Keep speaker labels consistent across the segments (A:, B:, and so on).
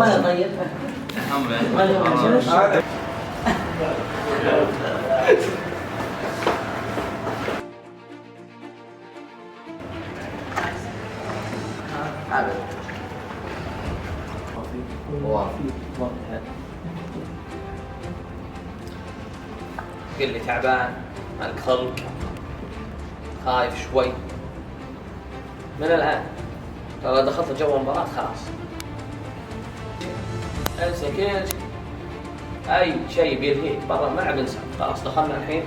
A: والله طيب.
B: قل لي تعبان، مالك خلق، خايف شوي. من الآن لو دخلت جو المباراة خلاص انسى كل شيء، أي شيء بيلهيك برا الملعب انسى. خلاص دخلنا الحين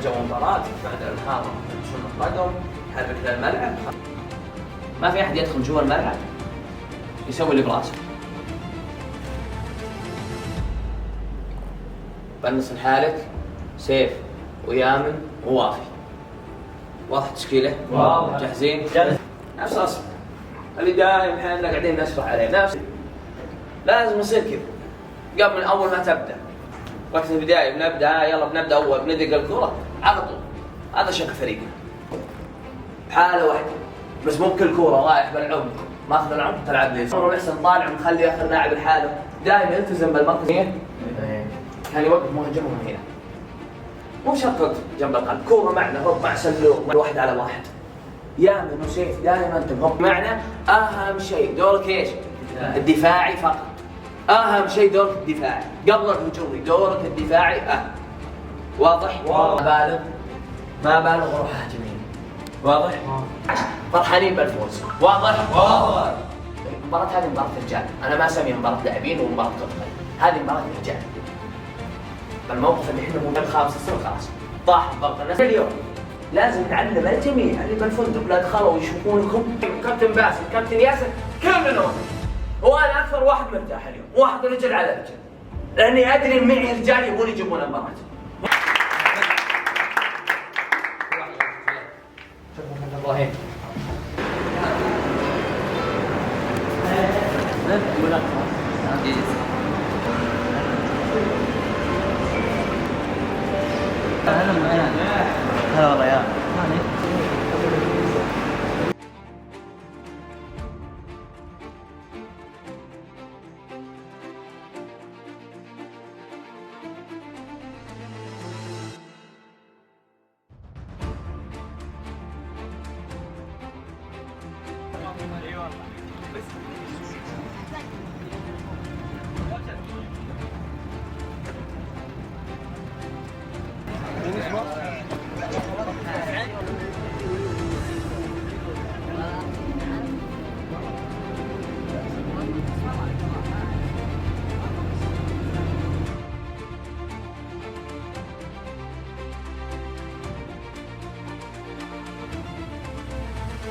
B: جو المباراة بعد الانهار سنة قدم، حرك للملعب. ما في أحد يدخل جوا الملعب يسوي اللي براسه. بنص لحالك سيف ويامن ووافي. واضح تشكيله؟ واضح. جاهزين؟ جاهز. نفس اصلا اللي دايم احنا قاعدين نشرح عليه، نفس لازم يصير كذا قبل من اول ما تبدا. وقت البدايه بنبدا يلا بنبدا اول بندق الكره على طول. هذا شكل فريقنا بحاله واحده، بس مو بكل كوره رايح بالعمق، ماخذ العمق تلعب لي صار احسن طالع مخلي اخر لاعب لحاله. دائما التزم بالمركزيه. كان يوقف مهاجمهم هنا، مو شرط جنب القلب، كوره معنا هوب مع سلوك واحد على واحد. يامن وسيف دائما انتم هوب معنا. اهم شيء دورك ايش؟ الدفاعي فقط. اهم شيء دورك الدفاعي قبل الهجومي، دورك الدفاعي واضح؟ واضح. ما بالغ روح هاجمين. واضح؟ فرحانين بالفوز. واضح؟ واضح. المباراة هذه مباراة رجال، انا ما اسميها مباراة لاعبين ومباراة قطبين، هذه مباراة رجال. الموقف اللي احنا مو خلاص خلاص طاح ضغط الناس. اليوم لازم نعلم الجميع اللي بالفندق لا دخلوا يشوفونكم كابتن باسم كابتن ياسر كلنا، وانا اكثر واحد مرتاح اليوم، واحد رجل على رجل، لاني ادري ان معي رجال يبون يجيبون المباراه. ابراهيم
A: هلا والله يا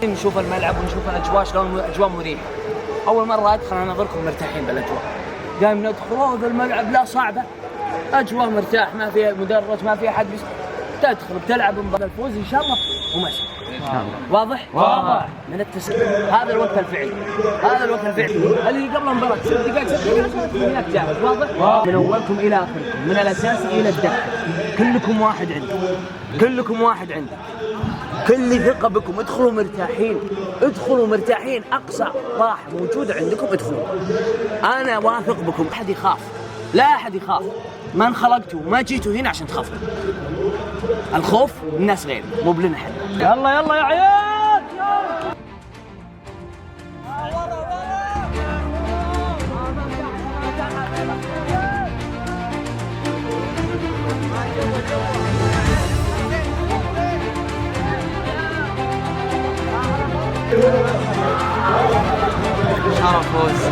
A: نشوف الملعب ونشوف الاجواء شلون اجواء مريحه. اول مره ادخل انا اظلكم مرتاحين بالاجواء. دائما ندخل الملعب لا صعبه، اجواء مرتاح، ما فيها مدرج، ما فيها حد تدخل بتلعب مباراه الفوز ان شاء الله ومشي. واضح؟ واضح. من هذا الوقت الفعلي، هذا الوقت الفعلي اللي قبل المباراه 6 دقائق 6 دقائق هناك جاهز. واضح؟ من اولكم الى اخركم، من الاساس الى الدكه، كلكم واحد عندكم، كلكم واحد عندكم، كل ثقة بكم. ادخلوا مرتاحين، ادخلوا مرتاحين، أقصى راحة موجودة عندكم ادخلوا. أنا واثق بكم، أحد يخاف، لا أحد يخاف. ما انخلقتوا ما جيتوا هنا عشان تخافوا. الخوف الناس غير، مو بلنا حد. يلا يلا يا عيال. شرف فوز.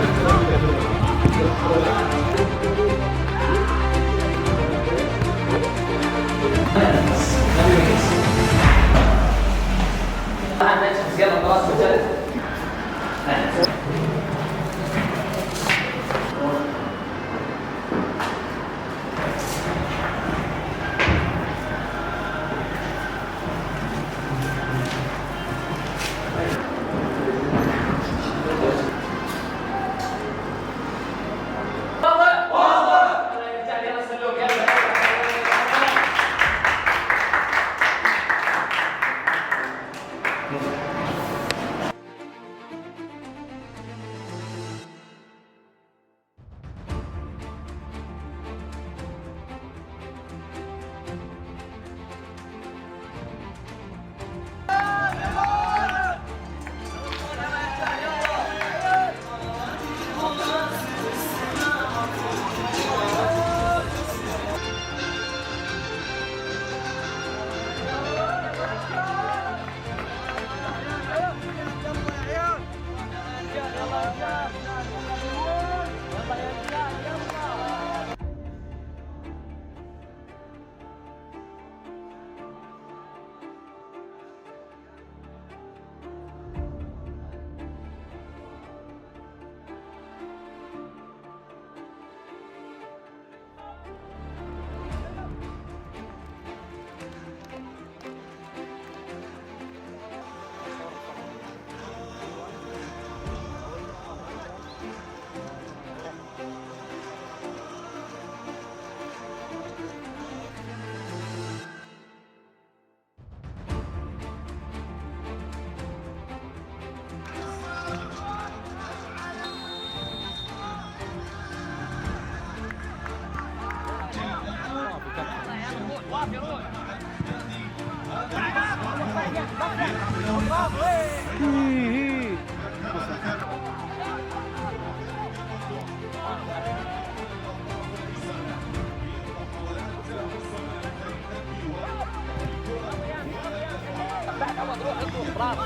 A: برافو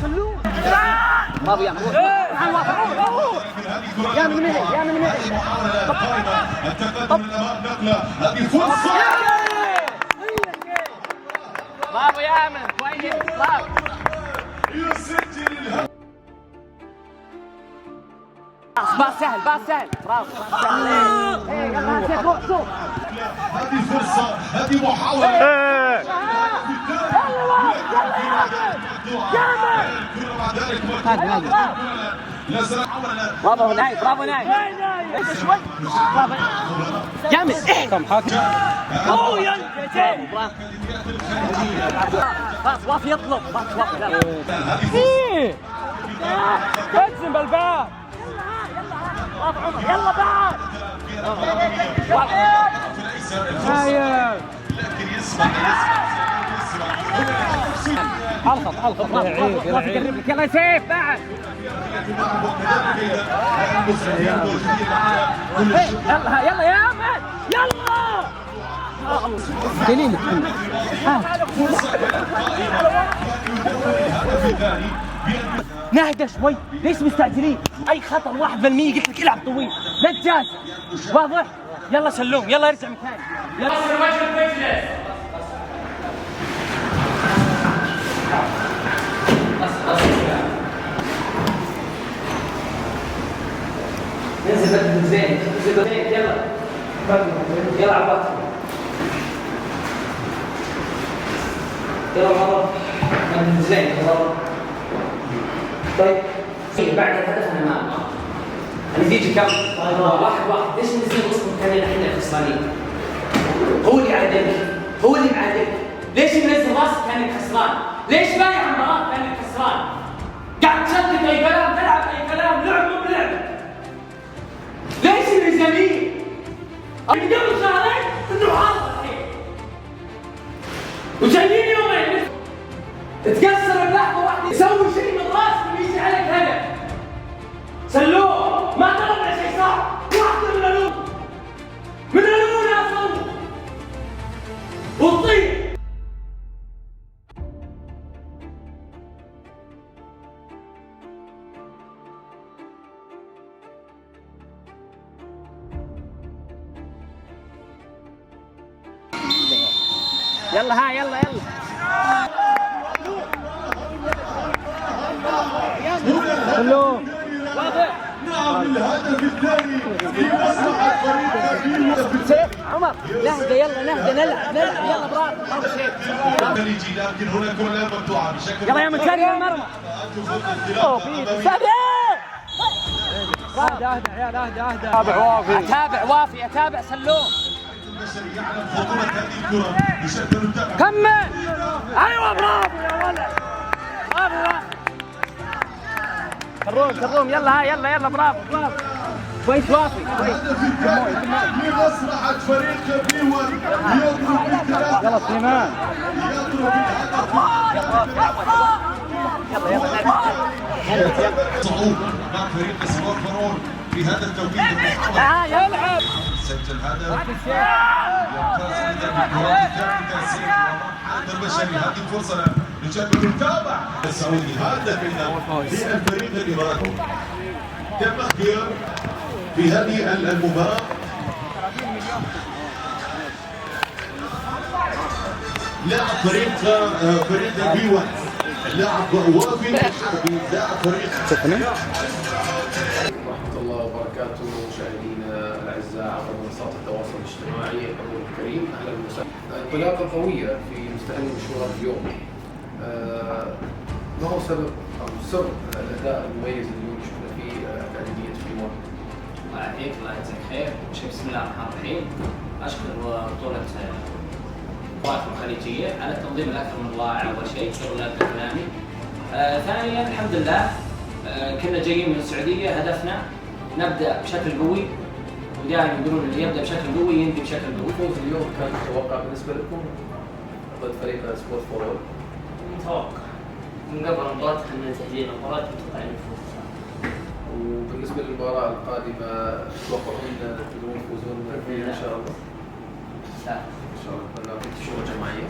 A: خلوه برافو يا محمود يا من
C: التقدم للامام نقله هذه فرصه
A: برافو يا من كويس برافو
C: يسجل
A: باص سهل برافو
C: هذه فرصه هذه محاوله
A: برافو نايف شوي برافو جامد باص وافي يطلب باص وافي اقسم بالباب يلا بعد
C: لكن يسمع
A: الخط وافي يقرب لك يلا سيف بعد يلا يا احمد يلا دليل نهدى شوي ليش مستعجلين اي خطر 1% قلت لك العب طويل لا تجاز واضح يلا سلوم يلا ارجع مكانك يلا ننزل بدل زين يلا يلا عباس يلا مرة بدل زين طيب بعد الهدف انا ما النتيجة كم؟ 1-1 ليش ننزل وسط مكاننا احنا خسرانين؟ هو اللي عدلك هو اللي معدلك ليش منزل راسك كانك خسران؟ ليش بايع المباراة كانك خسران؟ قاعد تشتت اي كلام تلعب اي كلام لعب مو بلعب ليش الالزامية؟ قبل شهرين انه حاضر الحين وجايين يومين تقصر بلحظة واحدة سوي شيء من راسك ويجي عليك هدف سلوم ما طلبنا شيء صعب واحدة من الأولى أصلا وتطير يلا يلا كله
C: نعم الهدف الثاني في مصلحة فريق
A: سيف عمر نهدى يلا نلعب يلا برافو
C: خليجي لكن هنا كرة مقطوعة بشكل
A: يلا يا مكاري يا مرمى اتابع وافي اتابع سلوم
C: يعلم خطورة هذه الكرة بشكل متابع
A: كمل ايوه برافو يا ولد برافو كروم يلا برافو كويس وافي
C: الهدف الثاني في مصلحة فريق بيون يضرب بالثلاثة
A: يلا سليمان
C: يضرب صعود مع فريق سبور فرون في هذا التوقيت
A: يلعب
C: سجل هدف يمتاز ايضا بالكرات الثابته سيف ومحمد البشري هذه الفرصه بشكل متابع السعودي هدف للفريق الاماراتي تم اختيار في هذه المباراه لاعب فريق بي 1 لاعب وافي الحربي لاعب فريق
D: ورحمة الله وبركاته مشاهدينا الأعزاء عبر منصات التواصل الاجتماعي الحضور الكريم أهلا وسهلا. انطلاقة قوية في مستهل مشوار اليوم. ما هو سبب أو سر الأداء المميز اللي اليوم شفنا فيه أكاديمية بي 1؟
E: الله يعافيك الله يجزاك خير. بسم الله الرحمن الرحيم. أشكر بطولة قوات الخليجية على التنظيم الأكثر من رائع أول شيء شغل لا كلامي. ثانيا الحمد لله كنا جايين من السعودية هدفنا نبدأ بشكل قوي ودائما يقولون اللي يبدأ بشكل قوي ينتهي بشكل قوي.
D: الفوز اليوم كان متوقع بالنسبة لكم ضد فريق سبورت فورورد؟
E: متوقع من قبل المباراة خلينا تحديد المباراة متوقع نفوز.
D: وبالنسبة للمباراة القادمة تتوقعون تقدرون تفوزون فيها إن شاء الله؟
E: لا
D: إن شاء الله نعطيك شورى جماعية.